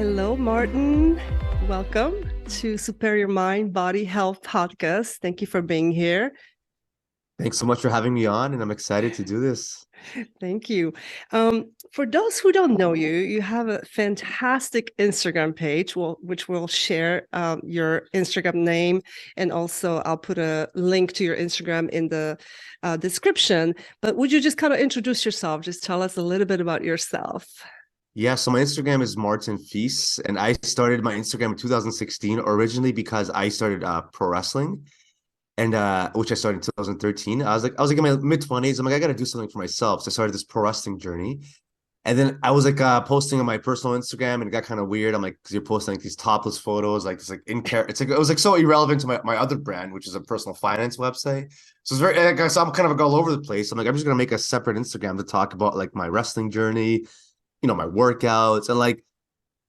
Hello, Martin. Welcome to Superior Mind Body Health Podcast. Thank you for being here. Thanks so much for having me on, and I'm excited to do this. Thank you. For those who don't know you, you have a fantastic Instagram page, which we'll share your Instagram name, and also I'll put a link to your Instagram in the description. But would you just kind of introduce yourself? Just tell us a little bit about yourself. Yeah, so my Instagram is Martin Feast, and I started my Instagram in 2016 originally because I started pro wrestling, and which I started in 2013. I was like in my mid-20s. I'm like, I got to do something for myself. So I started this pro wrestling journey. And then I was like posting on my personal Instagram, and it got kind of weird. I'm like, because you're posting like these topless photos, like it's like in care. It's like it was like so irrelevant to my other brand, which is a personal finance website. So it's very like, so I'm kind of like all over the place. I'm like, I'm just gonna make a separate Instagram to talk about like my wrestling journey, my workouts, and like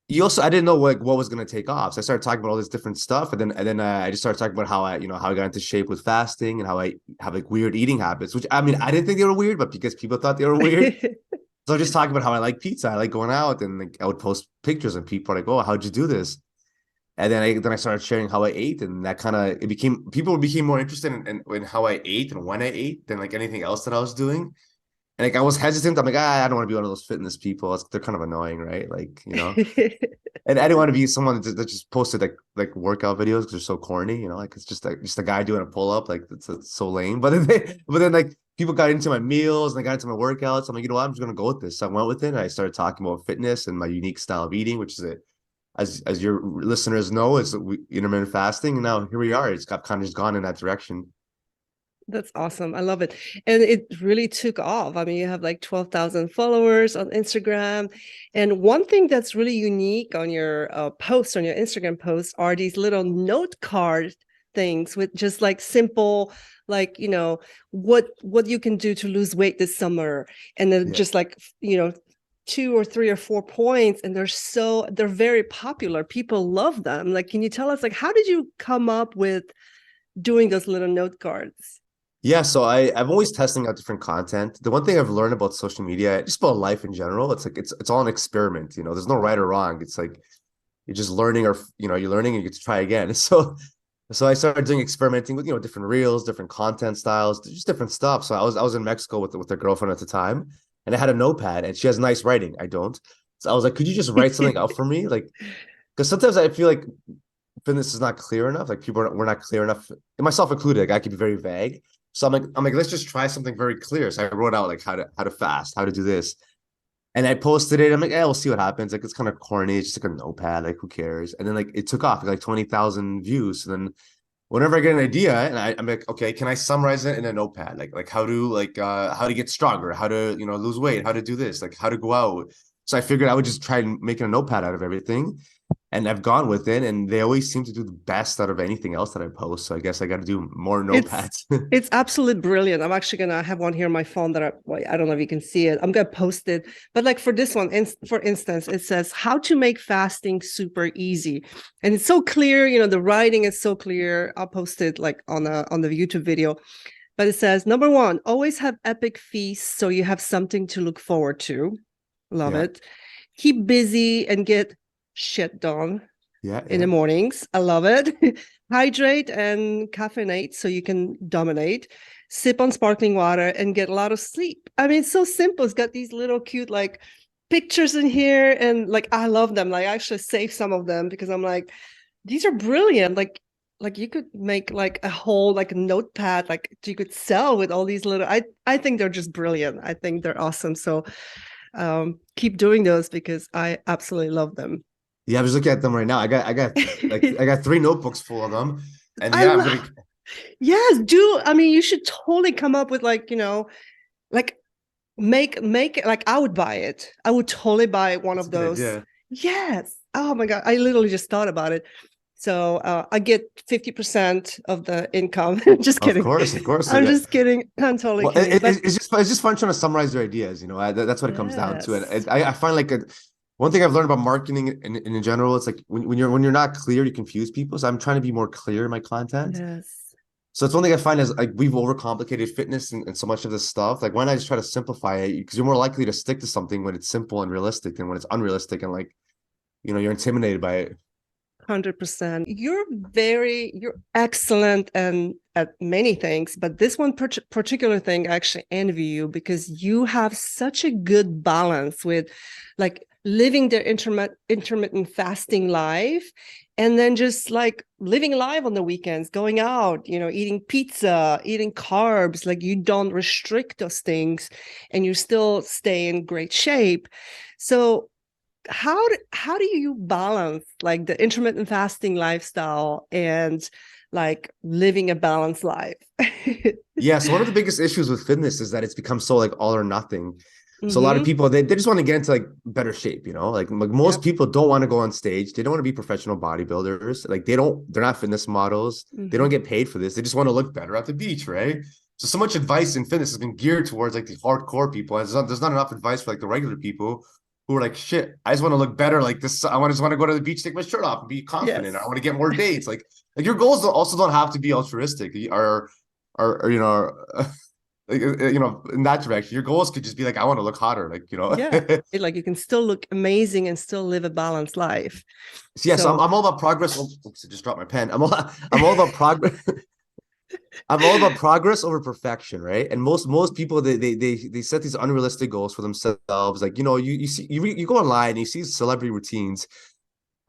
you also I didn't know what was gonna take off. So I started talking about all this different stuff, and then I just started talking about how I got into shape with fasting and how I have like weird eating habits, which I mean I didn't think they were weird, but because people thought they were weird. So just talking about how I like pizza, I like going out, and like I would post pictures, and people are like, "Oh, how'd you do this?" And then I started sharing how I ate, and that kind of it became people became more interested in how I ate and when I ate than like anything else that I was doing. And like I was hesitant. I'm like, I don't want to be one of those fitness people. They're kind of annoying, right? And I didn't want to be someone that just posted like workout videos because they're so corny, like it's just a guy doing a pull up, like it's so lame. But then like people got into my meals and they got into my workouts. I'm like, what? I'm just gonna go with this. So I went with it. And I started talking about fitness and my unique style of eating, which is as your listeners know, it's intermittent fasting. And now here we are. It's got kind of just gone in that direction. That's awesome. I love it. And it really took off. I mean, you have like 12,000 followers on Instagram. And one thing that's really unique on your posts, on your Instagram posts, are these little note card things with just like simple, like, what you can do to lose weight this summer. And then just like, 2 or 3 or 4 points. And they're very popular. People love them. Like, can you tell us, like, how did you come up with doing those little note cards? Yeah, so I'm always testing out different content. The one thing I've learned about social media, just about life in general, it's like it's all an experiment. There's no right or wrong. It's like you're just learning, or you're learning and you get to try again. So I started doing experimenting with different reels, different content styles, just different stuff. So I was in Mexico with a girlfriend at the time, and I had a notepad, and she has nice writing. I don't. So I was like, could you just write something out for me? Like, because sometimes I feel like fitness is not clear enough. Like we're not clear enough, and myself included. Like I could be very vague. So I'm like, let's just try something very clear. So I wrote out like how to fast, how to do this, and I posted it. I'm like, we'll see what happens. Like it's kind of corny. It's just like a notepad. Like who cares? And then like it took off like 20,000 views. And then whenever I get an idea, and I'm like, okay, can I summarize it in a notepad? Like how to get stronger, how to lose weight, how to do this, like how to go out. So I figured I would just try and make a notepad out of everything. And I've gone with it, and they always seem to do the best out of anything else that I post. So I guess I got to do more It's notepads. it's absolutely brilliant. I'm actually gonna have one here on my phone that I don't know if you can see it. I'm gonna post it. But like for this one, for instance, it says how to make fasting super easy, and it's so clear. The writing is so clear. I'll post it like on the YouTube video. But it says number one, always have epic feasts so you have something to look forward to. Love Yeah, it. Keep busy and get shit done yeah, in the yeah. mornings. I love it. Hydrate and caffeinate so you can dominate. Sip on sparkling water and get a lot of sleep. I mean, it's so simple. It's got these little cute like pictures in here, and like I love them. Like I actually save some of them because I'm like, these are brilliant. Like you could make like a whole like notepad like you could sell with all these little. I think they're just brilliant. I think they're awesome. So keep doing those because I absolutely love them. Yeah, I was looking at them right now. I got 3 notebooks full of them. And I yeah, I'm love. gonna Yes, do. I mean, you should totally come up with like, like make it like I would buy it. I would totally buy one that's of a good those. idea. Yes. Oh my God. I literally just thought about it. So I get 50% of the income. Just Of kidding. course, of course. I'm just kidding. I'm totally Well, kidding. But it's just fun trying to summarize their ideas. That's what it comes down to. And yes. I find like one thing I've learned about marketing in general, it's like when you're not clear, you confuse people. So I'm trying to be more clear in my content. Yes. So it's one thing I find is like we've overcomplicated fitness and so much of this stuff. Like why not just try to simplify it? Because you're more likely to stick to something when it's simple and realistic than when it's unrealistic and like you're intimidated by it. 100%. You're excellent and at many things, but this one particular thing I actually envy you because you have such a good balance with like living the intermittent fasting life and then just like living life on the weekends, going out, eating pizza, eating carbs, like you don't restrict those things and you still stay in great shape. So how do you balance like the intermittent fasting lifestyle and like living a balanced life? Yeah, so one of the biggest issues with fitness is that it's become so like all or nothing. So a lot of Mm-hmm. people they just want to get into like better shape, like most Yep. people don't want to go on stage. They don't want to be professional bodybuilders. Like they're not fitness models. They don't Mm-hmm. get paid for this. They just want to look better at the beach, right? So much advice in fitness has been geared towards like the hardcore people. There's not enough advice for like the regular people who are like, shit, I just want to look better like this. Just want to go to the beach, take my shirt off and be confident. I Yes. want to get more dates. Like your goals also don't have to be altruistic or like in that direction. Your goals could just be like, I want to look hotter, Yeah. Like you can still look amazing and still live a balanced life. So yeah, so So I'm all about progress. Oops, I just dropped my pen. I'm all about progress. I'm all about progress over perfection, right? And most people they set these unrealistic goals for themselves. Like you see you go online and you see celebrity routines.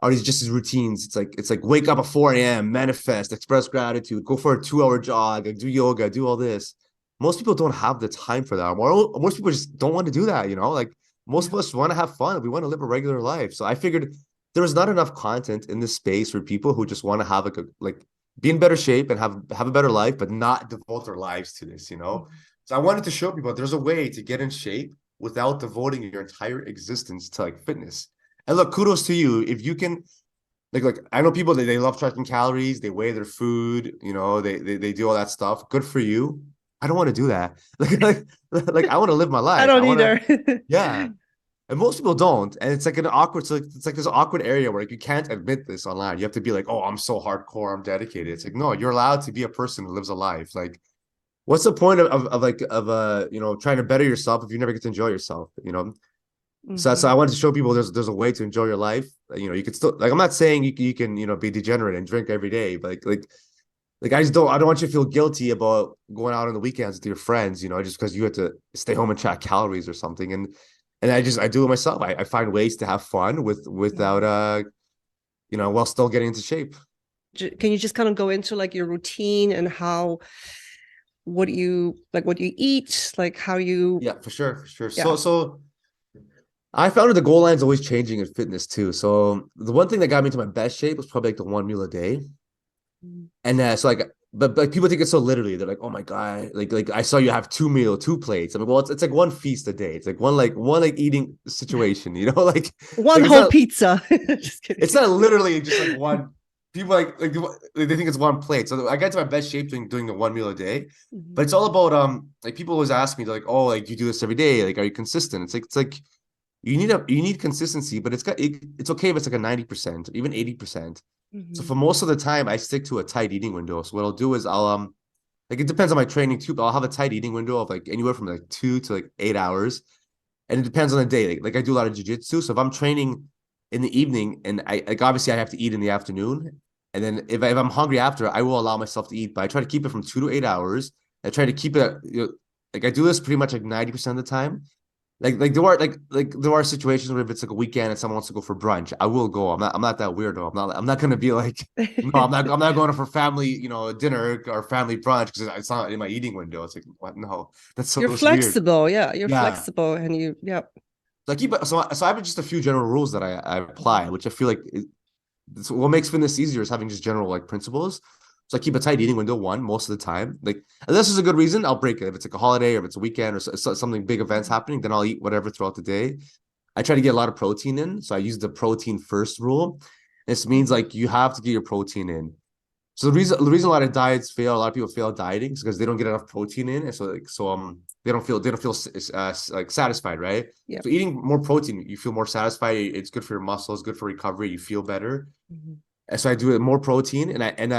Are these just as routines? It's like wake up at 4 a.m., manifest, express gratitude, go for a 2 hour jog, like do yoga, do all this. Most people don't have the time for that. Most people just don't want to do that, Like most yeah. of us want to have fun. We want to live a regular life. So I figured there was not enough content in this space for people who just want to have like be in better shape and have a better life, but not devote their lives to this. Mhm. So I wanted to show people there's a way to get in shape without devoting your entire existence to like fitness. And look, kudos to you if you can like I know people that they love tracking calories, they weigh their food, they do all that stuff. Good for you. I don't want to do that. Like I want to live my I life. I don't want to, either. yeah. And most people don't. And it's like an awkward, so it's like this awkward area where like you can't admit this online. You have to be like, oh, I'm so hardcore, I'm dedicated. It's like, no, you're allowed to be a person who lives a life. Like, what's the point of trying to better yourself if you never get to enjoy yourself? So I Mhm. wanted to show people there's a way to enjoy your life. You can still like I'm not saying you can be degenerate and drink every day, but like I don't want you to feel guilty about going out on the weekends with your friends, just because you have to stay home and track calories or something. And I do it myself. I find ways to have fun without Mhm. while still getting into shape. Can you just kind of go into like your routine and how what you eat, like how you Yeah, for sure, for sure. yeah. So I found that the goal line's always changing in fitness too. So the one thing that got me to my best shape was probably like the one meal a day. And so like, but like people take it so literally. They're like, "Oh my God, like I saw you have two plates." I mean, well, it's like one feast a day. It's like one eating situation, Like One like whole pizza. Just kidding. it's not literally just like one. People they think it's one plate. So I got to my best shape doing the one meal a day. But Mhm. it's all about like people always ask me they're like, "Oh, like you do this every day? Like are you consistent?" It's like you need consistency, but it's okay if it's like a 90%, even 80%. So for Mhm. most of the time, I stick to a tight eating window. So what I'll do is I'll like it depends on my training too, but I'll have a tight eating window of like anywhere from like 2 to like 8 hours. And it depends on the day. Like I do a lot of jujitsu. So if I'm training in the evening and I like obviously I have to eat in the afternoon. And then if I'm hungry after, I will allow myself to eat, but I try to keep it from 2 to 8 hours. I try to keep it, like I do this pretty much like 90% of the time. There are situations where if it's like a weekend and someone wants to go for brunch, I will go. I'm not that weirdo. I'm not gonna be like, no, I'm not going for family, dinner or family brunch because it's not in my eating window. It's like, what? No, that's so You're weird. flexible, yeah. You're Yeah. flexible and yeah. So I keep so I have just a few general rules that I apply, which I feel like what makes fitness easier is having just general like principles. So I keep a tight eating window most of the time. Like unless there's a good reason, I'll break it. If it's like a holiday or if it's a weekend or something big events happening, then I'll eat whatever throughout the day. I try to get a lot of protein in, so I use the protein first rule. This means Mhm. like you have to get your protein in. So the reason a lot of diets fail, a lot of people fail dieting is because they don't get enough protein in, and they don't feel like satisfied, right? Yeah. So eating more protein, you feel more satisfied. It's good for your muscles, good for recovery. You feel better. Mhm. And so I do it more protein, and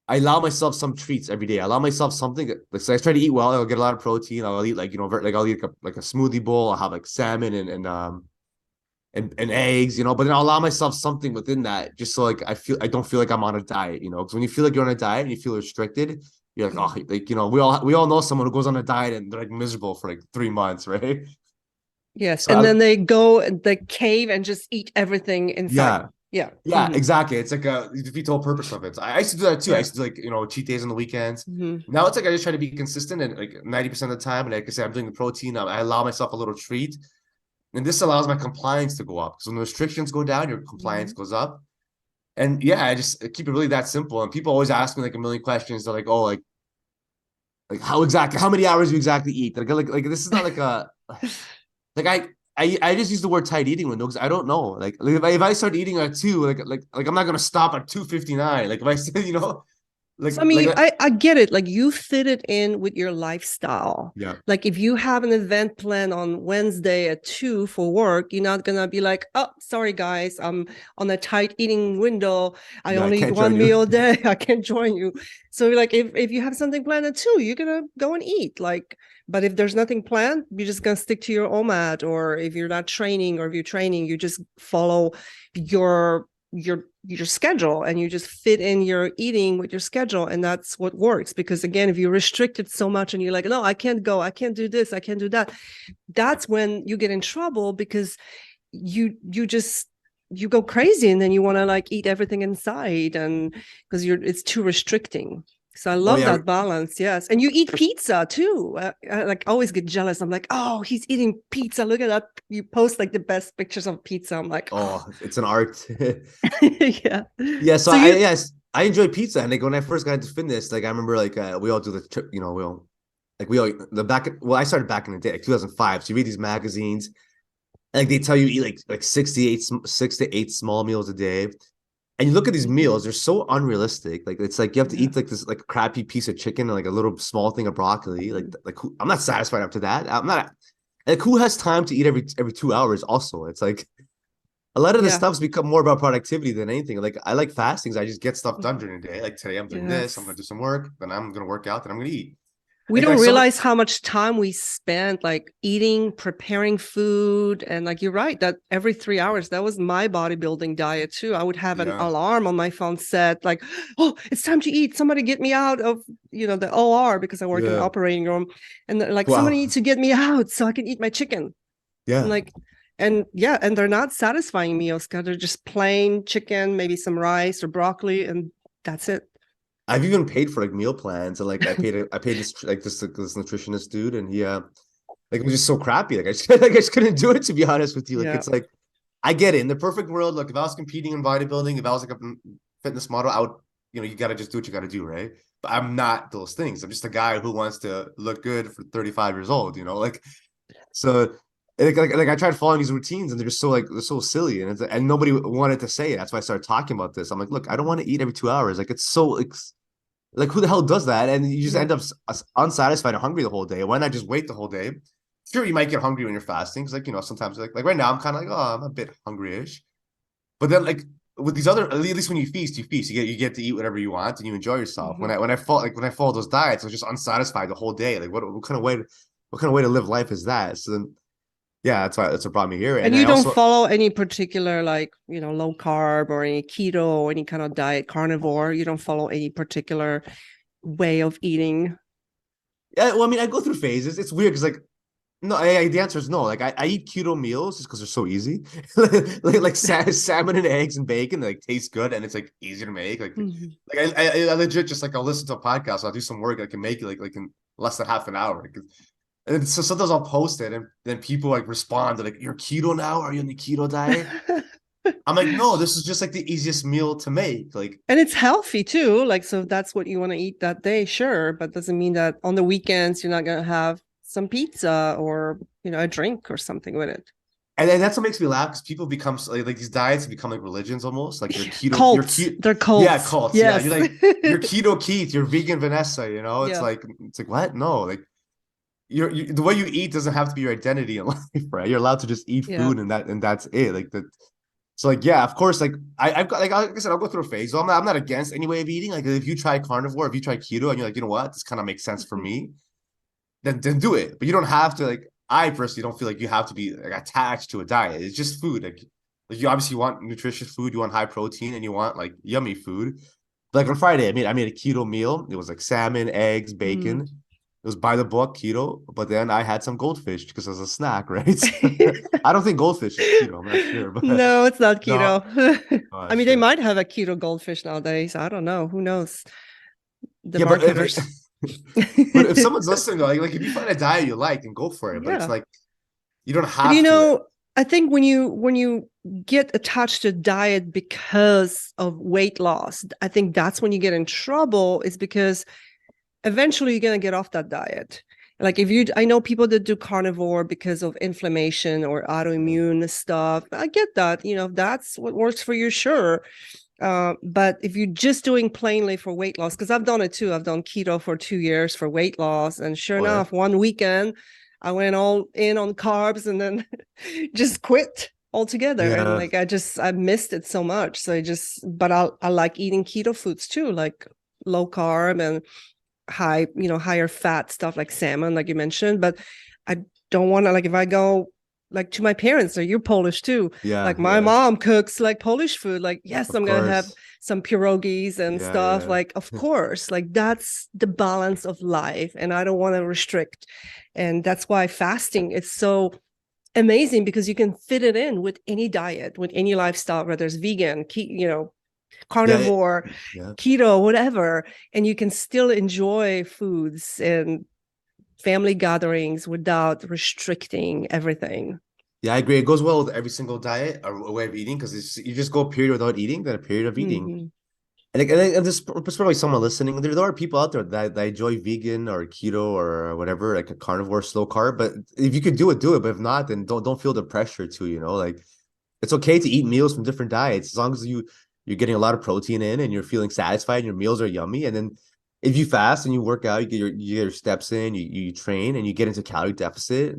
I allow myself some treats every day. I allow myself something. So I try to eat well. I'll get a lot of protein. I'll eat like like I'll eat like a smoothie bowl. I'll have like salmon and and eggs, you know, but then I'll allow myself something within that just so like I don't feel like I'm on a diet, you know, because when you feel like you're on a diet and you feel restricted, you're like, oh, like, you know, we all know someone who goes on a diet and they're like miserable for like 3 months, right? Yes. So And then they go the cave and just eat everything inside. yeah, Yeah. yeah, exactly. It's like you defeat the whole purpose of it. I used to do that too. I Yeah. used to do like, you know, cheat days on the weekends. Hmm. Now it's like I just try to be consistent and like 90% of the time. And like I said, I'm doing the protein. I allow myself a little treat. And this allows my compliance to go up. So when the restrictions go down, your compliance goes up. And yeah, I just keep it really that simple. And people always ask me like a million questions. They're like, oh, like how many hours do you exactly eat? Like this is not like a like I just use the word tight eating window because I don't know. Like if I start eating at 2, like I'm not gonna stop at 2:59. Like if I say, you know, like So, I mean, like I get it. Like you fit it in with your lifestyle. yeah, Like if you have an event plan on Wednesday at 2 for work, you're not gonna be like, oh, sorry guys, I'm on a tight eating window. I yeah, I only eat can't join one you. meal a day. I can't join you. So like if you have something planned at 2, you're gonna go and eat. Like, but if there's nothing planned, you're just gonna stick to your OMAD, or if you're not training, or if you're training, you just follow your schedule and you just fit in your eating with your schedule, and that's what works. Because again, if you're restricted so much and you're like, no, I can't go, I can't do this, I can't do that, that's when you get in trouble, because you go crazy and then you want to like eat everything inside, and because it's too restricting. So I Oh love yeah, that balance. Yes. And you eat pizza too. I like always get jealous. I'm like, oh, he's eating pizza. Look at that. You post like the best pictures of pizza. I'm like, oh, oh, it's an art. yeah. Yeah, so So you, I enjoy pizza, and like when I first got into fitness, like I remember like we all do the trip, you know, we all the back. Well, I started back in the day, like 2005. So you read these magazines, and like they tell you eat like 6 to 8 small meals a day, and you look at these meals, they're so unrealistic. Like it's like you have to eat like this like crappy piece of chicken and like a little small thing of broccoli. Like I'm not satisfied after that. I'm not like who has time to eat every 2 hours. Also, it's like a lot of the yeah. stuff's become more about productivity than anything. Like I like fastings. I just get stuff done during the day. Like today I'm doing this. I'm gonna Yes. do some work. Then I'm gonna work out. Then I'm gonna eat. We Like don't someone, realize how much time we spend like eating, preparing food. And like you're right, that every 3 hours, that was my bodybuilding diet too. I would have an yeah, alarm on my phone set, like, oh, it's time to eat. Somebody get me out of, the OR, because I work in the yeah. operating room. And like somebody Wow. needs to get me out so I can eat my chicken. And Yeah. like, and yeah, and they're not satisfying meals because they're just plain chicken, maybe some rice or broccoli, and that's it. I've even paid for like meal plans and like I paid this nutritionist dude and he like it was just so crappy. Like I just couldn't do it to be honest with you. Like Yeah. it's like I get it. In the perfect world, look, if I was competing in bodybuilding, if I was like a fitness model, I would, you know, you gotta just do what you gotta do, right? But I'm not those things. I'm just a guy who wants to look good for 35 years old, you know, like so like I tried following these routines and they're just so like they're so silly and nobody wanted to say it. That's why I started talking about this. I'm like, look, I don't want to eat every 2 hours. Like it's so like who the hell does that? And you just Yeah. end up unsatisfied and hungry the whole day. Why not just wait the whole day? Sure, you might get hungry when you're fasting. Cause like, you know, sometimes like right now I'm kind of like, oh, I'm a bit hungry-ish. But then like with these other, at least when you feast, you get to eat whatever you want and you enjoy yourself. Mhm. When I follow those diets, I was just unsatisfied the whole day. Like what kind of way to live life is that? So then yeah, that's what brought me here. And And I you don't also follow any particular, like, low carb or any keto or any kind of diet, carnivore. You don't follow any particular way of eating. yeah, well, I mean, I go through phases. It's weird because like no, the answer is no. Like I eat keto meals just because they're so easy. like salmon and eggs and bacon, they, like taste good and it's like easy to make. Mhm. Like I legit just like I'll listen to a podcast. I'll do some work. I can make it like in less than half an hour. And so sometimes I'll post it and then people like respond to like, you're keto now? Are you on the keto diet? I'm like, no, this is just like the easiest meal to make. Like And it's healthy too. Like, so if that's what you want to eat that day, sure. But doesn't mean that on the weekends you're not going to have some pizza or, a drink or something with it. and then that's what makes me laugh because people become like these diets become like religions almost. Like you're Cults. cute. They're Yeah, cults. cults. Yeah, you're Yes. like you're keto Keith, you're vegan Vanessa. You know, Yeah. it's like what? No, like the way you eat doesn't have to be your identity in life, right? You're allowed to just eat Yeah. food and that's it. Like that. So like yeah, of course. Like I've got like I said, I'll go through a phase. So I'm not against any way of eating. Like if you try carnivore, if you try keto, and you're like, you know what, this kind of makes sense for Mhm. me, then do it. But you don't have to like. I personally don't feel like you have to be like attached to a diet. It's just food. Like you obviously want nutritious food, you want high protein, and you want like yummy food. Like on Friday, I made a keto meal. It was like salmon, eggs, bacon. Mm. It was by the book keto, but then I had some goldfish because it was a snack, right? I don't think goldfish is keto. I'm not sure, but No, it's not no. keto. Oh I mean, they shit. might have a keto goldfish nowadays. I don't know. Who knows? The Yeah, but marketers. but if someone's listening, though, like if you find a diet you like, then go for it. But it's Yeah. like you don't But have to. I think when you get attached to diet because of weight loss, I think that's when you get in trouble, is because eventually you're going to get off that diet. Like I know people that do carnivore because of inflammation or autoimmune stuff. I get that, that's what works for you, sure. But if you're just doing plainly for weight loss, because I've done it too, I've done keto for 2 years for weight loss. And sure Oh yeah, enough, one weekend I went all in on carbs and then just quit altogether. And yeah, like, I missed it so much. So but I like eating keto foods too, like low carb and higher fat stuff like salmon, like you mentioned. But I don't want to, like, if I go like to my parents, or you're Polish too. yeah, Like my yeah. mom cooks like Polish food. Like, yes, Of I'm gonna have course. some pierogies and Yeah, stuff. yeah. Like, of course, like that's the balance of life, and I don't want to restrict. And that's why fasting is so amazing, because you can fit it in with any diet, with any lifestyle, whether it's vegan, Yeah, carnivore, yeah. keto, whatever, and you can still enjoy foods and family gatherings without restricting everything. Yeah, I agree. It goes well with every single diet or way of eating because you just go a period without eating, then a period of eating. Mm-hmm. And there's probably someone listening. There are people out there that enjoy vegan or keto or whatever, like a carnivore, slow carb. But if you could do it, do it. But if not, then don't feel the pressure to, like it's okay to eat meals from different diets as long as you're getting a lot of protein in and you're feeling satisfied and your meals are yummy. And then if you fast and you work out, you get your steps in, you train and you get into calorie deficit.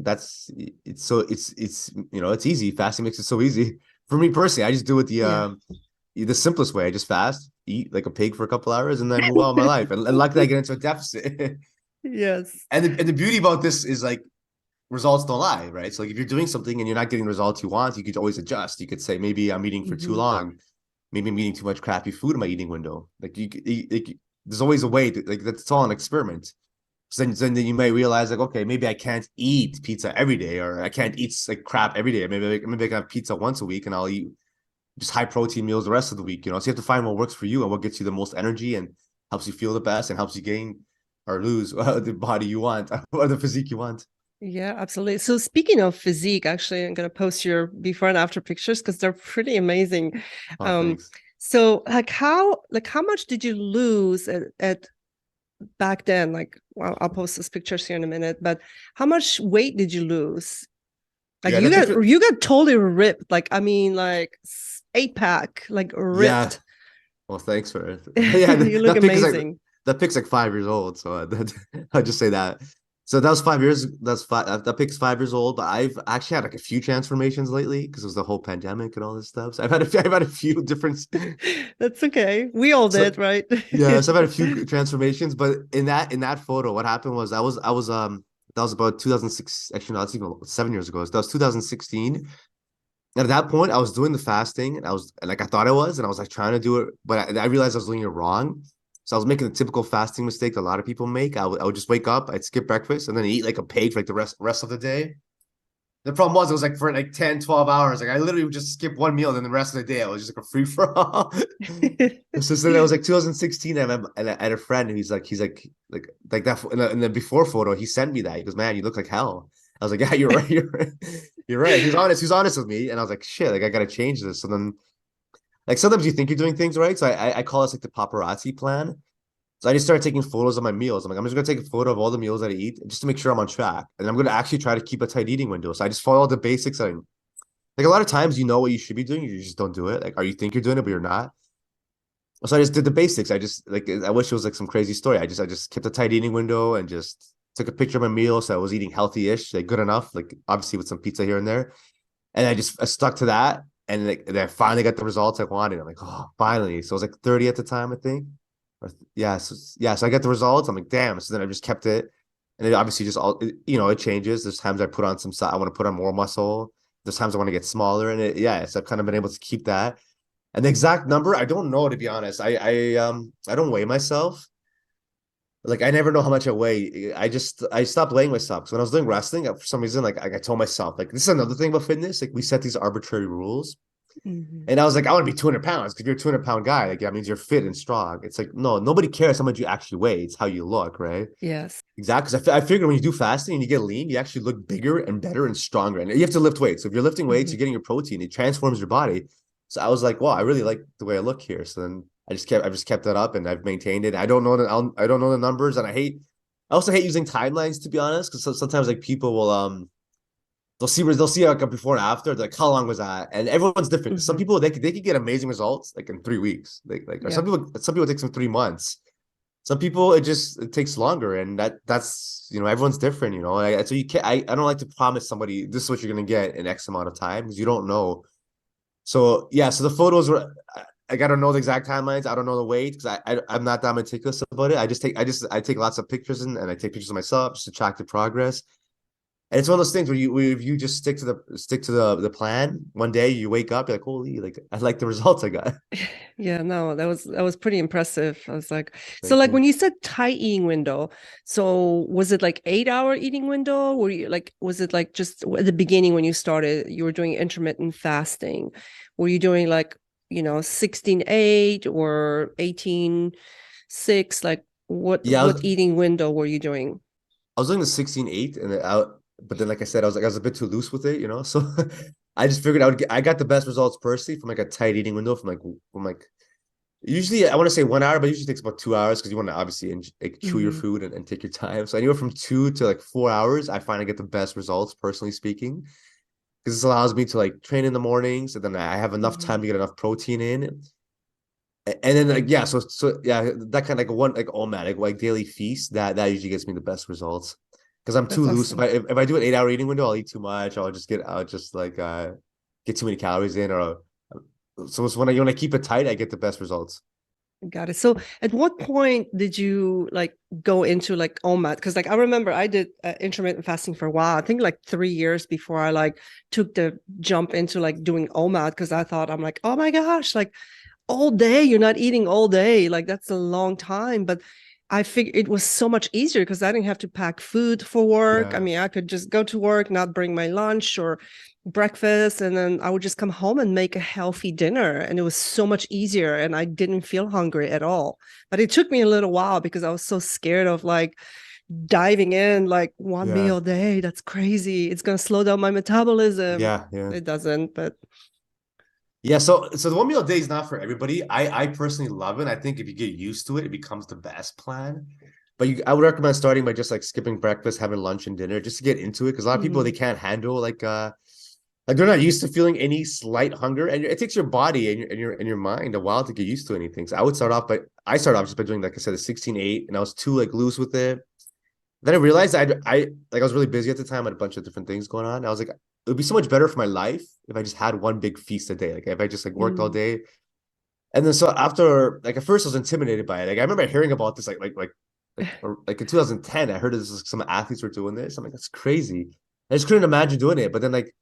It's easy. Fasting makes it so easy. For me personally, I just do it Yeah. the simplest way. I just fast, eat like a pig for a couple hours, and then move on with my life. And luckily, I get into a deficit. Yes. And the beauty about this is like results don't lie, right? So like if you're doing something and you're not getting the results you want, you could always adjust. You could say maybe I'm eating for too Mm-hmm. long, maybe I'm eating too much crappy food in my eating window. There's always a way to, like that's all an experiment. So then you may realize like, okay, maybe I can't eat pizza every day, or I can't eat like crap every day. Maybe I can have pizza once a week, and I'll eat just high protein meals the rest of the week. So you have to find what works for you and what gets you the most energy and helps you feel the best and helps you gain or lose the body you want or the physique you want. Yeah, absolutely. So speaking of physique, actually, I'm going to post your before and after pictures because they're pretty amazing. Oh, Um, thanks. so how much did you lose at back then? Like, well, I'll post those pictures here in a minute, but how much weight did you lose? Like Yeah, the picture. you got totally ripped. Like, I mean, like 8-pack, like Yeah. ripped. Well, thanks for it. Yeah, You look amazing. that pic's like 5 years old. So I'll just say that. So that was 5 years. That's five. That pic's 5 years old. But I've actually had like a few transformations lately because it was the whole pandemic and all this stuff. So I've had a few different. That's okay. We all So did, right? yeah, so I've had a few transformations. But in that photo, what happened was I was that was about 2006. Actually, no, that's even 7 years ago. So that was 2016. And at that point, I was doing the fasting, and I was like, I thought I was, and I was like trying to do it, but I realized I was doing it wrong. So I was making the typical fasting mistake that a lot of people make. I would just wake up, I'd skip breakfast, and then eat like a pig for like the rest of the day. The problem was it was like for like 10, 12 hours. Like I literally would just skip one meal, and then the rest of the day I was just like a free for all. So then it was like 2016, and I had a friend who's like that in the before photo. He sent me that. He goes, "Man, you look like hell." I was like, "Yeah, you're right. You're right. You're right." He was honest. He was honest with me, and I was like, "Shit, like I gotta change this." So then, like sometimes you think you're doing things right. So I call this like the paparazzi plan. So I just started taking photos of my meals. I'm like, I'm just gonna take a photo of all the meals that I eat just to make sure I'm on track, and I'm gonna actually try to keep a tight eating window. So I just follow all the basics. Like a lot of times, you know what you should be doing, you just don't do it. Like, or you think you're doing it, but you're not. So I just did the basics. I just like I wish it was like some crazy story. I just kept a tight eating window and just took a picture of my meal so I was eating healthy-ish, like good enough, like obviously with some pizza here and there. And I stuck to that. And I finally got the results I wanted. I'm like, oh, finally. So it was like 30 at the time, I think. Yeah, so I got the results. I'm like, damn. So then I just kept it. And it obviously just all, it changes. There's times I put on I want to put on more muscle. There's times I want to get smaller, and so I've kind of been able to keep that. And the exact number, I don't know, to be honest. I don't weigh myself. Like I never know how much I weigh. I stopped weighing myself. So when I was doing wrestling, for some reason, like I told myself, like this is another thing about fitness. Like we set these arbitrary rules. Mhm. And I was like, I want to be 200 pounds because you're a 200-pound guy. Like that means you're fit and strong. It's like, no, nobody cares how much you actually weigh. It's how you look, right? Yes. Exactly. Because I figured when you do fasting and you get lean, you actually look bigger and better and stronger. And you have to lift weights. So if you're lifting weights, Mhm. you're getting your protein. It transforms your body. So I was like, wow, I really like the way I look here. So then I just kept that up and I've maintained it. I don't know the numbers, and I also hate using timelines, to be honest, because sometimes like people will they'll see like a before and after. They're like, how long was that? And everyone's different. Some Mhm. people they could get amazing results like in 3 weeks. Or Yeah. some people it takes them 3 months. Some people it takes longer, and that's everyone's different. So you can't. I don't like to promise somebody this is what you're gonna get in X amount of time because you don't know. So yeah, so the photos were. I don't know the exact timelines. I don't know the weight because I'm not that meticulous about it. I take lots of pictures and I take pictures of myself just to track the progress. And it's one of those things where if you just stick to the plan, one day you wake up, you're like, holy, like I like the results I got. Yeah, no, that was pretty impressive. I was like, so Thank like you. when you said tight eating window, so was it like 8 hour eating window? Were you like, was it like just at the beginning when you started, you were doing intermittent fasting? Were you doing like, 16-8 or 18-6? Like Yeah, what eating window were you doing? I was doing the 16-8 but then like I said, I was a bit too loose with it. So I just figured I got the best results personally from like a tight eating window from like usually I want to say 1 hour, but it usually takes about 2 hours because you want to obviously like, chew your Hmm. food and take your time. So anywhere from 2 to like 4 hours, I find I get the best results personally speaking. Because this allows me to like train in the mornings and then I have enough Hmm. time to get enough protein in. And then like yeah, so yeah, that kind of like one like automatic like daily feast that usually gets me the best results. Because I'm too That's loose. awesome. If I do an 8 hour eating window, I'll eat too much. I'll just like get too many calories in or so it's when I keep it tight, I get the best results. Got it. So at what point did you like go into like OMAD? Because like I remember I did intermittent fasting for a while. I think like 3 years before I like took the jump into like doing OMAD because I thought I'm like, oh my gosh, like all day, you're not eating all day. Like that's a long time. But I figured it was so much easier because I didn't have to pack food for work. I Yeah. mean, I could just go to work, not bring my lunch or breakfast, and then I would just come home and make a healthy dinner. And it was so much easier. And I didn't feel hungry at all. But it took me a little while because I was so scared of like diving in like one Yeah. meal a day. That's crazy. It's gonna slow down my metabolism. Yeah. Yeah. It doesn't, but Yeah, so the 1 meal a day is not for everybody. I personally love it. I think if you get used to it, it becomes the best plan. But I would recommend starting by just like skipping breakfast, having lunch and dinner, just to get into it. Because a lot of people they mhm, can't handle like they're not used to feeling any slight hunger, and it takes your body and your mind a while to get used to anything. So I started off just by doing like I said, a 16-8, and I was too like loose with it. Then I realized I was really busy at the time. I had a bunch of different things going on. I was like, it would be so much better for my life if I just had one big feast a day. Like if I just like worked all mm, day. And then so after like at first I was intimidated by it. Like I remember hearing about this like in 2010, I heard this like, some athletes were doing this. I'm like, that's crazy. I just couldn't imagine doing it. But then like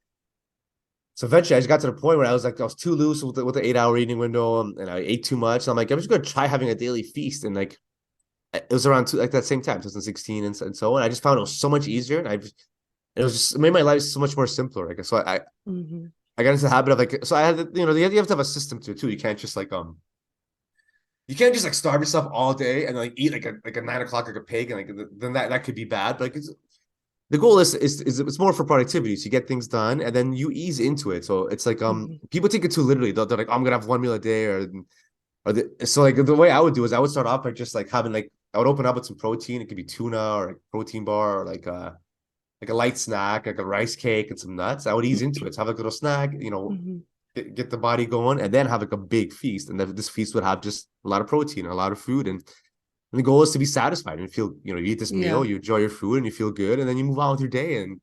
so eventually I just got to the point where I was too loose with the 8 hour eating window and I ate too much. And I'm like, I'm just gonna try having a daily feast. And like it was around like that same time, 2016 and so on. I just found it was so much easier, and it was just it made my life so much more simpler. Like so, mhm. I got into the habit of like so I had you have to have a system to it too. You can't just like starve yourself all day and like eat like a 9 o'clock like a pig and like then that could be bad. But like the goal is it's more for productivity. So you get things done and then you ease into it. So it's like Mhm. people take it too literally. They're like, oh, I'm gonna have one meal a day so like the way I would do is I would start off by just like having like I would open up with some protein. It could be tuna or like protein bar or like a light snack, like a rice cake and some nuts. I would ease into it. So have like a little snack, Mhm. get the body going, and then have like a big feast. And then this feast would have just a lot of protein, a lot of food, and the goal is to be satisfied and feel you eat this meal, Yeah. you enjoy your food, and you feel good, and then you move on with your day. And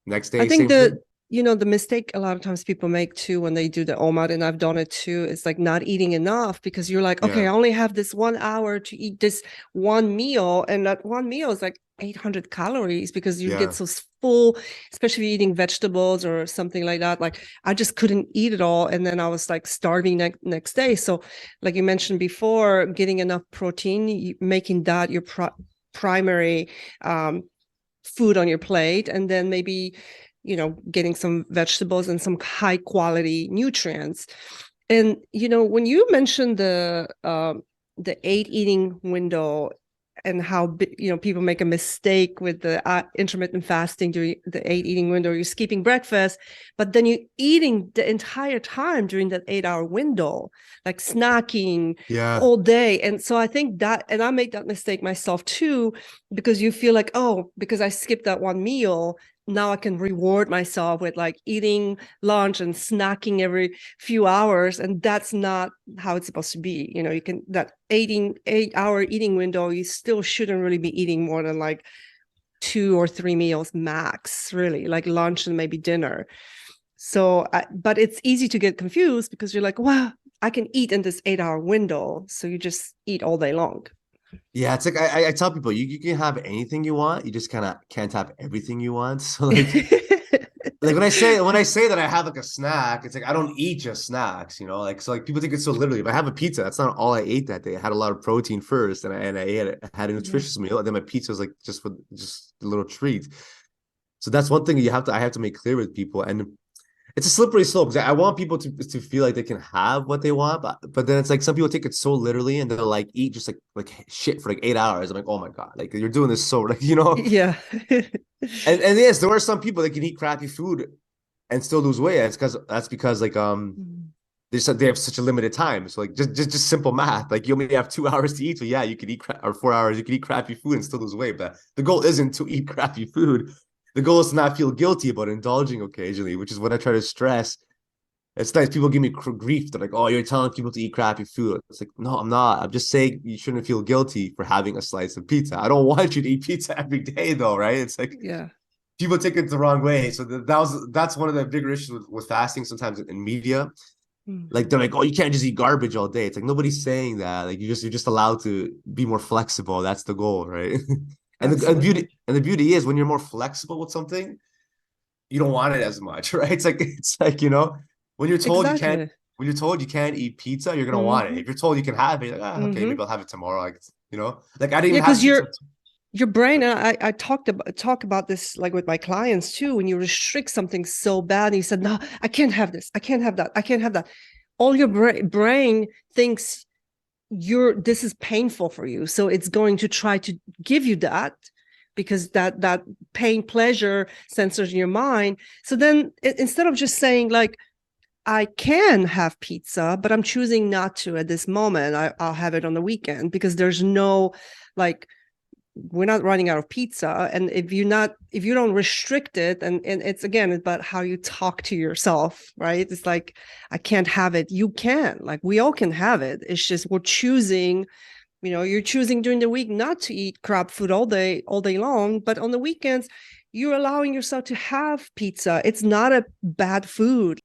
next I day, think same thing. the mistake a lot of times people make too when they do the OMAD, and I've done it too, is like not eating enough because you're like, okay, Yeah, I only have this 1 hour to eat this one meal. And that one meal is like 800 calories because you get Yeah. so full, especially eating vegetables or something like that. Like I just couldn't eat it all. And then I was like starving next day. So like you mentioned before, getting enough protein, making that your primary food on your plate, and then maybe, getting some vegetables and some high quality nutrients. And, when you mentioned the 8 eating window and how, people make a mistake with the intermittent fasting during the 8 eating window, you're skipping breakfast, but then you're eating the entire time during that 8 hour window, like snacking Yeah. all day. And so I think that, and I make that mistake myself too, because you feel like, oh, because I skipped that one meal, now I can reward myself with like eating lunch and snacking every few hours. And that's not how it's supposed to be. You can, that 8 hour eating window, you still shouldn't really be eating more than like 2 or 3 meals max, really, like lunch and maybe dinner. So, but it's easy to get confused because you're like, well, I can eat in this 8 hour window. So you just eat all day long. Yeah, it's like I tell people you can have anything you want, you just kind of can't have everything you want. So like when I say that I have like a snack, it's like I don't eat just snacks, like so like people take it so literally. If I have a pizza, that's not all I ate that day. I had a lot of protein first, and I had a Yeah. nutritious meal, and then my pizza was like just a little treat. So that's one thing I have to make clear with people, and it's a slippery slope because I want people to feel like they can have what they want, but then it's like some people take it so literally and they're like eat just like shit for like 8 hours. I'm like, oh my God, like you're doing this so like Yeah. and yes, there are some people that can eat crappy food and still lose weight. That's because like they have such a limited time. So like just simple math. Like you only have 2 hours to eat. So yeah, you could eat or 4 hours, you could eat crappy food and still lose weight. But the goal isn't to eat crappy food. The goal is to not feel guilty about indulging occasionally, which is what I try to stress. It's nice. People give me grief. They're like, "Oh, you're telling people to eat crappy food." It's like, no, I'm not. I'm just saying you shouldn't feel guilty for having a slice of pizza. I don't want you to eat pizza every day, though, right? It's like Yeah. people take it the wrong way. So that's one of the bigger issues with fasting sometimes in media. Like they're like, "Oh, you can't just eat garbage all day." It's like nobody's saying that. Like you're just allowed to be more flexible. That's the goal, right? And the and Absolutely. beauty is when you're more flexible with something, you don't want it as much, right? It's like when you're told you can't Exactly. when you're told you can't eat pizza, you're gonna want it. Hmm. If you're told you can have it, you're like, okay, Hmm. maybe I'll have it tomorrow. Like I didn't Yeah, even have because pizza. your brain, and I talk about this like with my clients too. When you restrict something so bad, and you said, "No, I can't have this. I can't have that. I can't have that." All your brain thinks this is painful for you, so it's going to try to give you that because that pain pleasure sensors in your mind. So then instead of just saying like, I can have pizza, but I'm choosing not to at this moment. I'll have it on the weekend because there's no, like, we're not running out of pizza. And if you don't restrict it, and it's again about how you talk to yourself, right? It's like, I can't have it. You can, like, we all can have it. It's just we're choosing, you're choosing during the week not to eat crap food all day long, but on the weekends, you're allowing yourself to have pizza. It's not a bad food.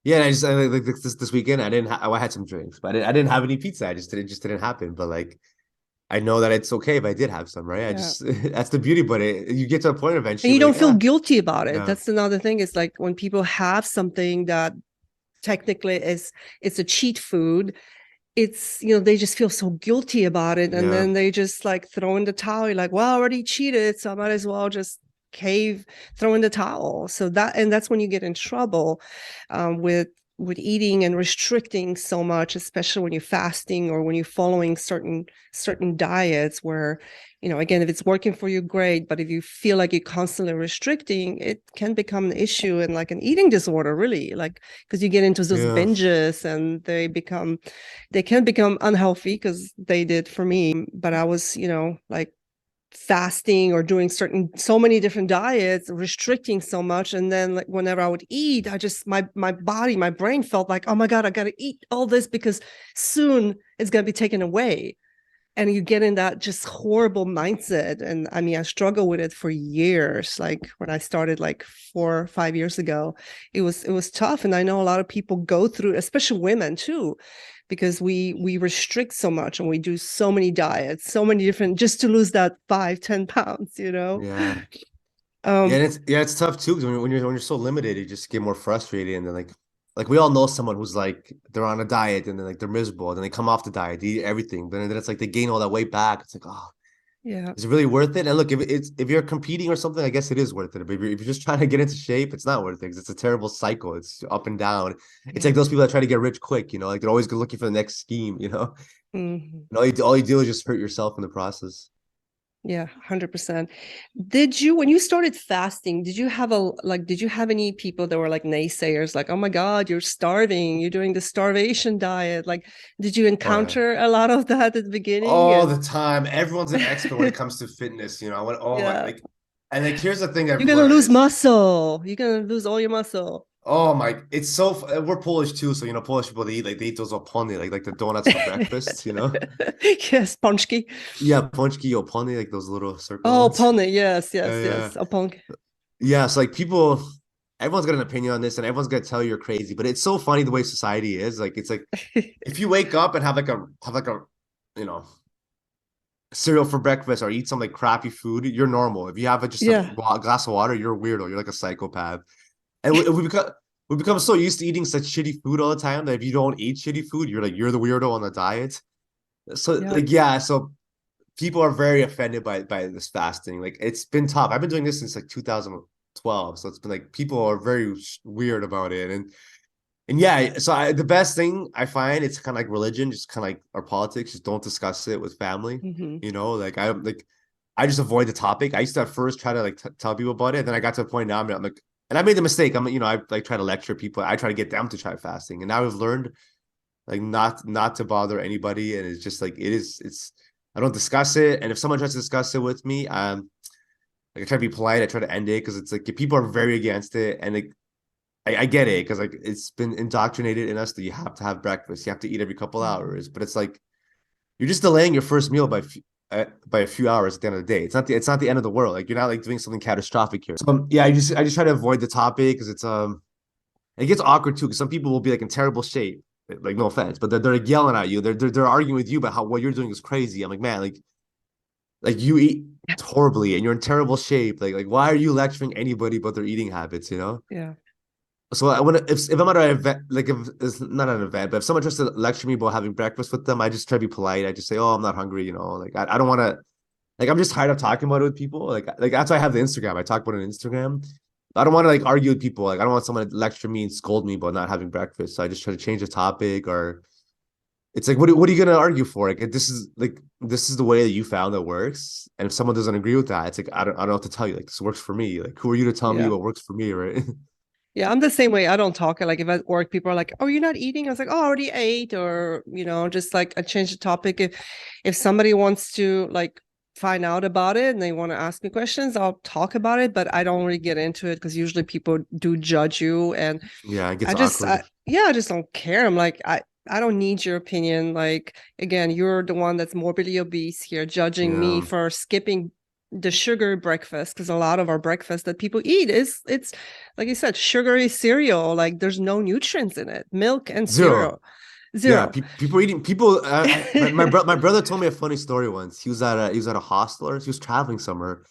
Yeah, and like this weekend I had some drinks, but I didn't have any pizza. It just didn't happen. But like I know that it's okay if I did have some, right? I Yeah. just that's the beauty, but you get to a point And eventually you where don't like, feel guilty about it. yeah, That's another thing. Is like when people have something that technically it's a cheat food, it's, they just feel so guilty about it, and yeah, then they just like throw in the towel. You're like, well, I already cheated, so I might as well just throw in the towel. So that's when you get in trouble, with eating and restricting so much, especially when you're fasting or when you're following certain diets where, again, if it's working for you, great. But if you feel like you're constantly restricting, it can become an issue and like an eating disorder, really, like, because you get into those yeah, binges and they can become unhealthy, because they did for me. But I was, like, fasting or doing so many different diets, restricting so much, and then like whenever I would eat, I just my body, my brain felt like, oh my God, I gotta eat all this because soon it's gonna be taken away. And you get in that just horrible mindset. And I mean, I struggled with it for years. Like when I started like 4 or 5 years ago, it was tough. And I know a lot of people go through, especially women too, because we restrict so much and we do so many diets, so many different, just to lose that 5, 10 pounds, you know. Yeah. Yeah, um and it's tough too because when you're so limited, you just get more frustrated, and then like we all know someone who's like they're on a diet and then like they're miserable, and then they come off the diet, they eat everything, but then it's like they gain all that weight back. It's like, oh, yeah, is it really worth it? And look, if you're competing or something, I guess it is worth it. But if you're just trying to get into shape, it's not worth it because it's a terrible cycle. It's up and down. It's yeah. like those people that try to get rich quick, like they're always looking for the next scheme, Mhm. And all you do is just hurt yourself in the process. Yeah, 100%. Did you, when you started fasting, did you have any people that were like naysayers, like, oh my God, you're starving, you're doing the starvation diet? Like, did you Oh yeah. encounter a lot of that at the beginning? All And the time. Everyone's an expert when it comes to fitness. I went, oh my, yeah, like, and like, here's the thing I've you're gonna lose learned. muscle. You're gonna lose all your muscle. Oh my, it's so, we're Polish too. So, Polish people, they eat those opony, like the donuts for breakfast. Yes, pączki. Yeah, pączki, opony, like those little circle Oh, ones. pony. Yes, Yeah, yes, yeah. yes. Opon. Yeah, so like everyone's got an opinion on this and everyone's gonna tell you you're crazy, but it's so funny the way society is. Like, it's like, if you wake up and have like a, you know, cereal for breakfast or eat some like crappy food, you're normal. If you have just a Yeah. glass of water, you're a weirdo. You're like a psychopath. And we become so used to eating such shitty food all the time that if you don't eat shitty food, you're the weirdo on the diet. So Yeah. like yeah, so people are very offended by this fasting. Like it's been tough. I've been doing this since like 2012, so it's been like people are very weird about it, and yeah, so the best thing I find it's kind of like religion, just kind of like our politics. Just don't discuss it with family. Hmm. I just avoid the topic. I used to at first try to like tell people about it. Then I got to a point now I'm like, and I made the mistake. I like try to lecture people. I try to get them to try fasting, and now I've learned like not to bother anybody. And it's just like it's I don't discuss it. And if someone tries to discuss it with me, like I try to be polite. I try to end it because it's like people are very against it, and like I get it because like it's been indoctrinated in us that you have to have breakfast, you have to eat every couple Hmm. hours, but it's like you're just delaying your first meal by a few hours at the end of the day. It's not the end of the world. Like you're not like doing something catastrophic here. So yeah, I just try to avoid the topic because it gets awkward too because some people will be like in terrible shape. Like no offense, but they're like yelling at you. They're arguing with you about how what you're doing is crazy. I'm like, man, like you eat horribly and you're in terrible shape. Like why are you lecturing anybody about their eating habits? Yeah. So I want to if I'm at an event, like if it's not an event, but if someone tries to lecture me about having breakfast with them, I just try to be polite. I just say, "Oh, I'm not hungry." Like I don't want to. Like I'm just tired of talking about it with people. Like that's why I have the Instagram. I talk about it on Instagram. I don't want to like argue with people. Like I don't want someone to lecture me and scold me about not having breakfast. So I just try to change the topic, or it's like, what are you gonna argue for? This is the way that you found that works. And if someone doesn't agree with that, it's like I don't know what to tell you. Like this works for me. Like who are you to tell me Yeah. what works for me, right? Yeah, I'm the same way. I don't talk. Like if at work, people are like, "Oh, you're not eating." I was like, "Oh, I already ate," or just like I change the topic. If somebody wants to like find out about it and they want to ask me questions, I'll talk about it. But I don't really get into it because usually people do judge you, and Yeah, it gets awkward. yeah, I just don't care. I'm like, I don't need your opinion. Like again, you're the one that's morbidly obese here, judging me Yeah. for skipping the sugar breakfast, because a lot of our breakfast that people eat is, it's like you said, sugary cereal. Like there's no nutrients in it. Milk and Zero. cereal. Yeah, Zero. people are eating people. My brother told me a funny story once. He was at a hostel or he was traveling somewhere,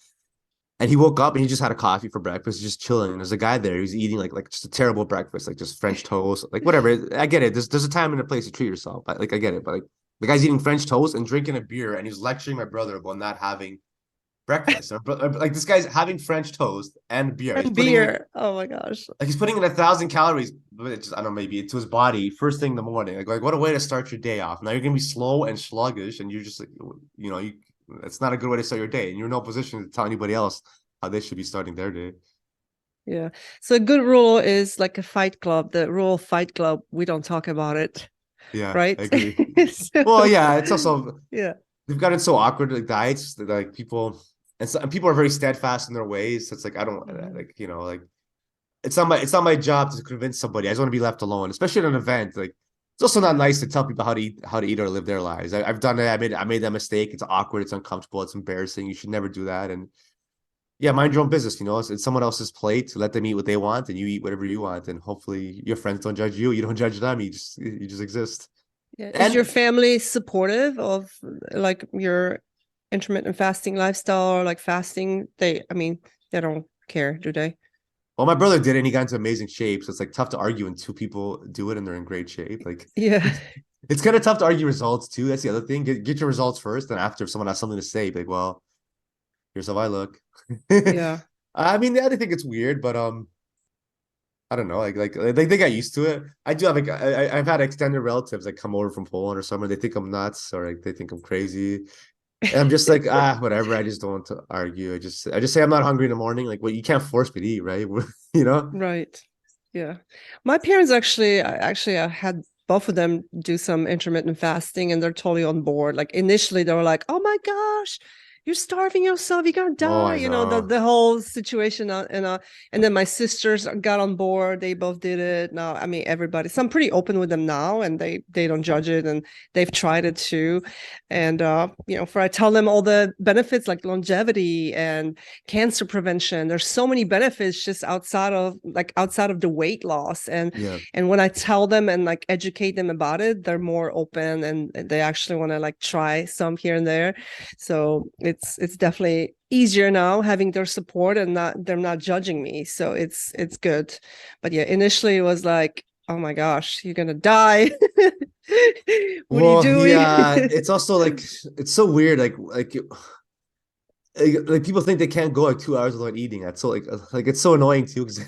and he woke up and he just had a coffee for breakfast, just chilling. And there's a guy there. He was eating like just a terrible breakfast, like just French toast, like whatever. I get it. There's a time and a place to treat yourself. I get it. But like the guy's eating French toast and drinking a beer, and he's lecturing my brother about not having breakfast. Like this guy's having French toast and beer. He's And putting in beer. Oh my gosh. Like he's putting in 1,000 calories, but it's just, I don't know, maybe into his body first thing in the morning. Like what a way to start your day off. Now you're gonna be slow and sluggish, and you're just like, it's not a good way to start your day, and you're in no position to tell anybody else how they should be starting their day. Yeah. So a good rule is like a fight club. The rule of fight club, we don't talk about it, Yeah, I right? agree. So, Well, yeah, it's also yeah. they've gotten so awkward like diets that like and people are very steadfast in their ways. So it's like I don't Mhm. like it's not my job to convince somebody. I just want to be left alone, especially at an event. Like it's also not nice to tell people how to eat or live their lives. I've done it. I made that mistake. It's awkward. It's uncomfortable. It's embarrassing. You should never do that. And yeah, mind your own business. It's someone else's plate. Let them eat what they want, and you eat whatever you want. And hopefully, your friends don't judge you. You don't judge them. You just exist. Yeah. Is your And family supportive of like your intermittent fasting lifestyle or like fasting? I mean, they don't care, do they? well, my brother did it and he got into amazing shape. So it's like tough to argue when two people do it and they're in great shape. Like Yeah. it's kind of tough to argue results too. That's the other thing. Get your results first, and after if someone has something to say, be like, well, here's how I look. Yeah. I mean, yeah, I think it's weird, but I don't know. They got used to it. I do have like I've had extended relatives that come over from Poland or somewhere. They think I'm nuts or like they think I'm crazy. And I'm just like, whatever. I just don't want to argue. I just say I'm not hungry in the morning. Like, well, you can't force me to eat, right? You know? Right. Yeah. My parents actually I had both of them do some intermittent fasting and they're totally on board. Like initially they were like, "Oh my gosh, you're starving yourself. You're gonna Oh, die." I You know, the know. the whole situation and then my sisters got on board. They both did it. Now, I mean, everybody. So I'm pretty open with them now and they don't judge it and they've tried it too. And for I tell them all the benefits like longevity and cancer prevention. There's so many benefits just outside of the weight loss. And Yeah. and when I tell them and like educate them about it, they're more open and they actually want to like try some here and there. So it's definitely easier now having their support and not they're not judging me. So it's good. But yeah, initially it was like, oh my gosh, you're gonna die. What are you Well, doing? yeah. It's also like it's so weird. Like people think they can't go like 2 hours without eating. That's so like it's so annoying too because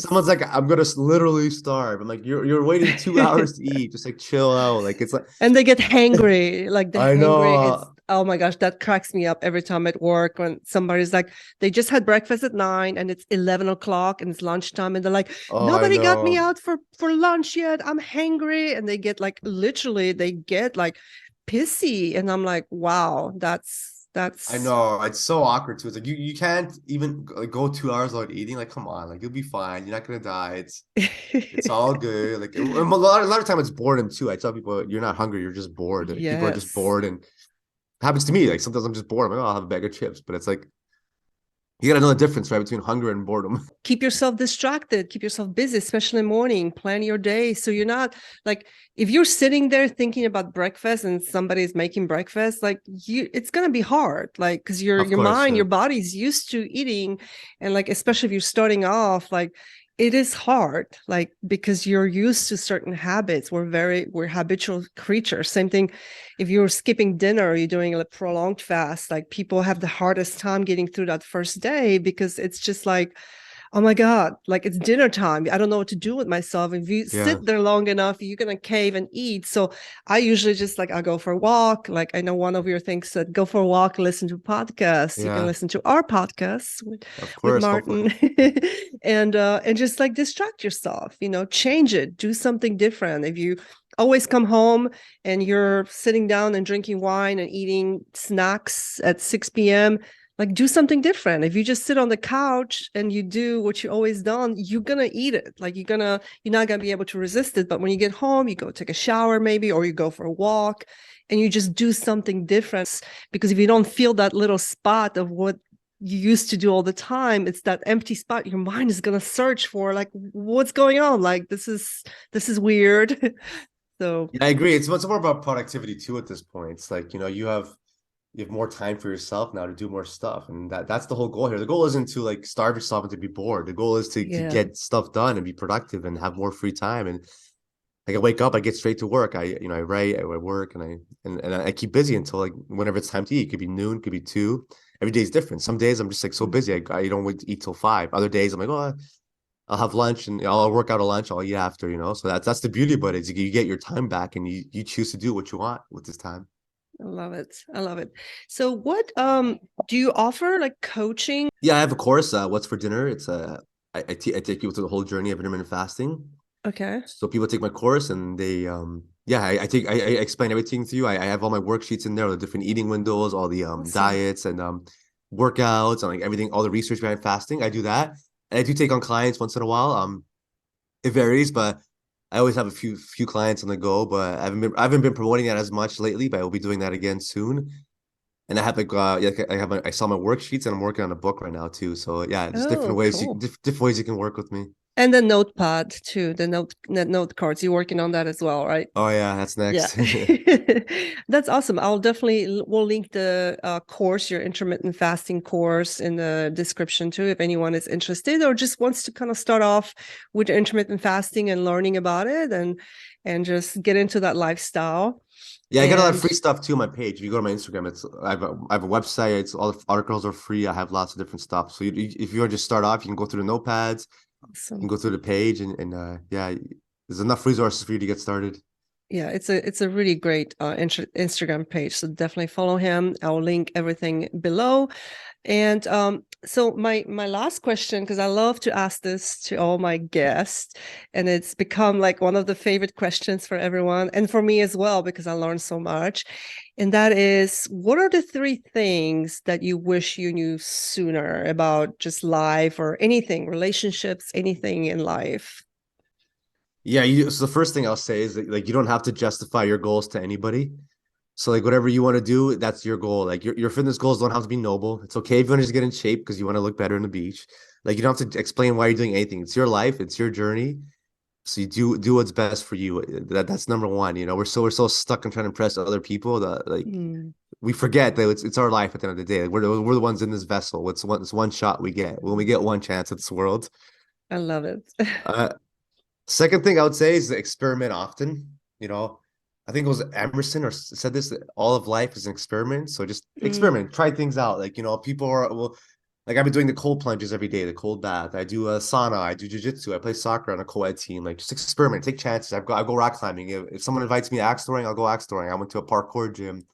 someone's Yes. like, I'm gonna literally starve. I'm like, you're waiting 2 hours to eat. Just like chill out. Like it's like And they get hangry, like the I hangry. know. It's oh my gosh, that cracks me up every time at work when somebody's like, they just had breakfast at 9 and it's 11 o'clock and it's lunchtime and they're like, Oh, I nobody got me know. out for lunch yet. I'm hangry, and they get like literally they get like pissy, and I'm like, wow, I that's know. It's so awkward too. It's like you can't even like go 2 hours without eating. Like, come on, like you'll be fine. You're not gonna die. It's all good. Like a lot of time it's boredom too. I tell people you're not hungry, you're just bored. Like, people are just yes. bored and it happens to me. Like sometimes I'm just bored. I'm like, oh, I'll have a bag of chips. But it's like you gotta know the difference, right, between hunger and boredom. Keep yourself distracted, keep yourself busy, especially in the morning. Plan your day so you're not like, if you're sitting there thinking about breakfast and somebody's making breakfast, like it's gonna be hard, like because Of your course, mind, yeah. your body's used to eating, and like especially if you're starting off, like it is hard, like because you're used to certain habits. We're habitual creatures. Same thing if you're skipping dinner or you're doing a prolonged fast, like people have the hardest time getting through that first day because it's just like, oh my God, like it's dinner time. I don't know what to do with myself. If you Yeah. sit there long enough, you're gonna cave and eat. So I usually just like I go for a walk. Like I know one of your things said go for a walk, listen to podcasts. You can Yeah. listen to our podcasts Of with course. Hopefully. Martin. And just like distract yourself, change it, do something different. If you always come home and you're sitting down and drinking wine and eating snacks at 6 p.m., like do something different. If you just sit on the couch and you do what you always done, you're gonna eat it. Like you're not gonna be able to resist it. But when you get home, you go take a shower maybe, or you go for a walk and you just do something different. Because if you don't feel that little spot of what you used to do all the time, it's that empty spot your mind is gonna search for, like what's going on, like this is weird. So Yeah, I agree. It's much more about productivity too at this point. It's like, you have more time for yourself now to do more stuff. And that's the whole goal here. The goal isn't to like starve yourself and to be bored. The goal is to yeah. get stuff done and be productive and have more free time. And like I wake up, I get straight to work. I write, I work, and I keep busy until like whenever it's time to eat. It could be noon, it could be 2. Every day is different. Some days I'm just like so busy, I don't wait to eat till 5. Other days I'm like, oh, I'll have lunch and I'll work out a lunch. I'll eat after. So that's the beauty about it is you get your time back and you choose to do what you want with this time. I love it. I love it. So what do you offer, like coaching? Yeah, I have a course. What's for dinner? It's I take people through the whole journey of intermittent fasting. Okay. So people take my course and they yeah, I explain everything to you. I have all my worksheets in there, all the different eating windows, all the Awesome. diets and workouts and like everything, all the research behind fasting. I do that. And I do take on clients once in a while. It varies, but I always have a few clients on the go. But I haven't been promoting that as much lately, but I will be doing that again soon. And I have like yeah, I saw my worksheets and I'm working on a book right now too. So yeah, just different Oh, ways cool. different ways you can work with me. And the notepad too, the note cards. You're working on that as well, right? Oh yeah, that's Yeah. next. That's awesome. We'll link the course, your intermittent fasting course in the description too, if anyone is interested or just wants to kind of start off with intermittent fasting and learning about it and just get into that lifestyle. Yeah, I got a lot of And free stuff too on my page. If you go to my Instagram, I have a website. It's all the articles are free. I have lots of different stuff. So if you want to just start off, you can go through the notepads, you can awesome. go through the page, and yeah, there's enough resources for you to get started. Yeah, it's a really great Instagram page. So definitely follow him. I'll link everything below. And so my last question, because I love to ask this to all my guests, and it's become like one of the favorite questions for everyone and for me as well, because I learned so much. And that is, what are the three things that you wish you knew sooner about just life or anything, relationships, anything in life? Yeah, so the first thing I'll say is that, like, you don't have to justify your goals to anybody. So like whatever you want to do, that's your goal. Like your fitness goals don't have to be noble. It's okay if you want to just get in shape because you want to look better on the beach. Like you don't have to explain why you're doing anything. It's your life, it's your journey. So you do what's best for you. That's number one. You know, we're so stuck in trying to impress other people that like Mm, we forget that it's our life at the end of the day. Like we're the ones in this vessel. It's one shot we get. When we get one chance at this world. I love it. Uh Second thing I would say is experiment often. You know, I think it was Emerson or said this, that all of life is an experiment. So just Mm, experiment, try things out. Like, people are, well, like I've been doing the cold plunges every day, the cold bath. I do a sauna, I do jujitsu, I play soccer on a co-ed team. Like just experiment, take chances. I go rock climbing. If someone invites me axe throwing, I'll go axe throwing. I went to a parkour gym.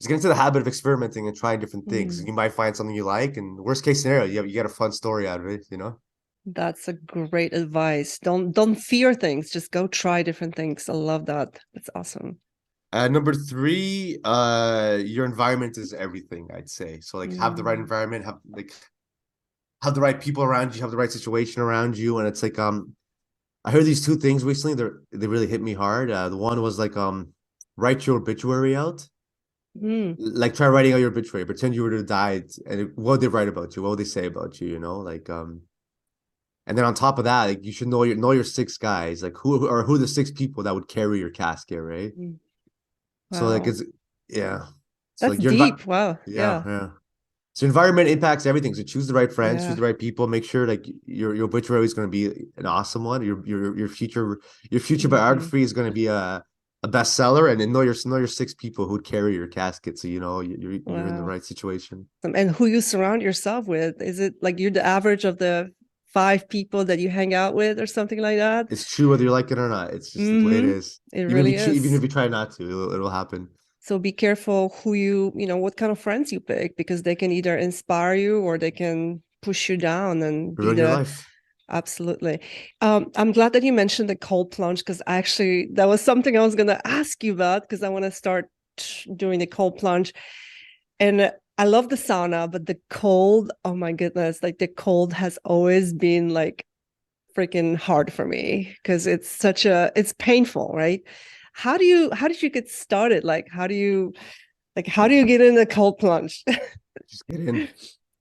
Just get into the habit of experimenting and trying different things. mm. You might find something you like, and worst case scenario, you get a fun story out of it, you know? That's a great advice. Don't fear things. Just go try different things. I love that. That's awesome. Number three, your environment is everything, I'd say. So like have the right Mm, environment, have the right people around you, have the right situation around you. And it's like I heard these two things recently. They really hit me hard. The one was like write your obituary out. mm, Like try writing out your obituary, pretend you were to die and what would they write about you? What would they say about you, you know? Like and then on top of that, like you should know your six guys, like who are the six people that would carry your casket, right? mm. So like Wow. it's yeah. So That's like your envi deep. Wow. yeah, Yeah. yeah. So environment impacts everything. So choose the right friends, choose Yeah. the right people. Make sure like your obituary is going to be an awesome one. Your future Hmm. biography is going to be a bestseller, and then know your six people who'd carry your casket. So you know you're in the Wow. right situation. And who you surround yourself with? Is it like you're the average of the five people that you hang out with or something like that? It's true whether you like it or not. It's just the way it Mm-hmm. is. It Even if really even is. if you try not to, it'll happen. So be careful who what kind of friends you pick because they can either inspire you or they can push you down and be Ruin your the life. absolutely. I'm glad that you mentioned the cold plunge because actually that was something I was going to ask you about because I want to start doing the cold plunge. And I love the sauna, but the cold, oh my goodness, like the cold has always been like freaking hard for me because it's painful, right? How did you get started? How do you get in a cold plunge? Just get in.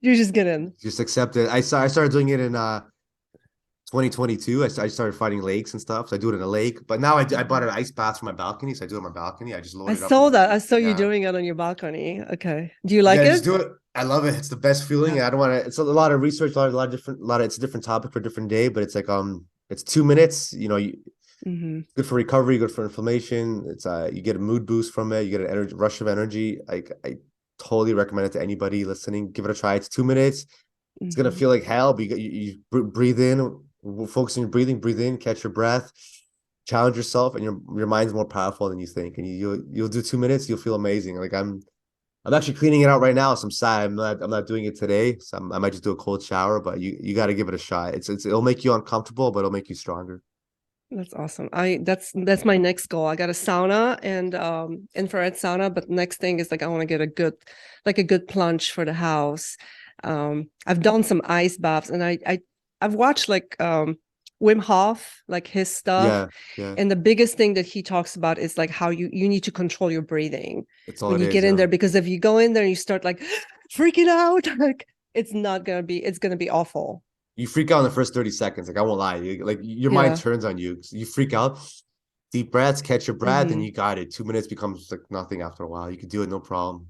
You just get in. Just accept it. I started doing it in 2022. I started fighting lakes and stuff. So I do it in a lake. But now I bought Mhm. an ice bath for my balcony. So I do it on my balcony. I just I load it up with saw that. I saw you yeah. doing it on your balcony. Okay. Do you like Yeah, just it? do it. I love it. It's the best feeling. Yeah. I don't want to. It's a lot of research, a lot of different, it's a different topic for a different day. But it's like it's 2 minutes. Hmm. Good for recovery, good for inflammation. It's you get a mood boost from it. You get an energy rush of energy. Like I totally recommend it to anybody listening. Give it a try. It's 2 minutes. It's gonna Hmm. feel like hell, but you breathe in, focus on your breathing. Breathe in, catch your breath, challenge yourself, and your mind's more powerful than you think. And you'll do 2 minutes. You'll feel amazing. Like I'm actually cleaning it out right now, so I'm sad I'm not doing it today. So I might just do a cold shower, but you got to give it a shot. It'll make you uncomfortable, but it'll make you stronger. That's awesome. That's my next goal. I got a sauna and infrared sauna, but next thing is like I want to get a good plunge for the house. I've done some ice baths and I've watched like Wim Hof, like his stuff. Yeah, yeah. And the biggest thing that he talks about is like how you need to control your breathing That's all when it you is. get in Yeah. there because if you go in there and you start like freaking out, like it's gonna be awful. you freak out in the first 30 seconds. Like I won't lie, like your mind Yeah. turns on you. You freak out, deep breaths, catch your breath, and Hmm. you got it. 2 minutes becomes like nothing after a while. You can do it no problem.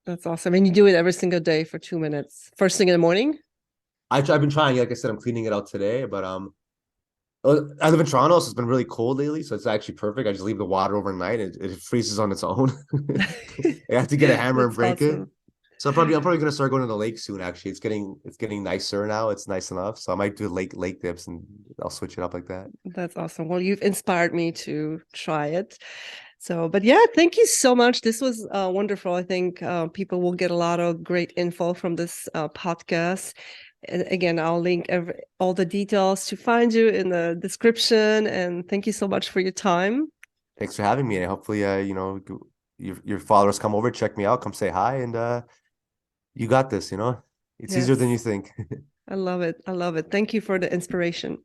That's awesome. And you do it every single day for 2 minutes. First thing in the morning? I've been trying. Like I said, I'm cleaning it out today, but I live in Toronto, so it's been really cold lately. So it's actually perfect. I just leave the water overnight. It freezes on its own. I have to get a hammer and That's break it. awesome. So I'm probably gonna start going to the lake soon. Actually, it's getting nicer now. It's nice enough. So I might do lake dips and I'll switch it up like that. That's awesome. Well, you've inspired me to try it. So, but yeah, thank you so much. This was wonderful. I think people will get a lot of great info from this podcast. And again, I'll link all the details to find you in the description. And thank you so much for your time. Thanks for having me. And hopefully, your followers come over, check me out, come say hi, and you got this. It's easier than Yes, you think. I love it. I love it. Thank you for the inspiration.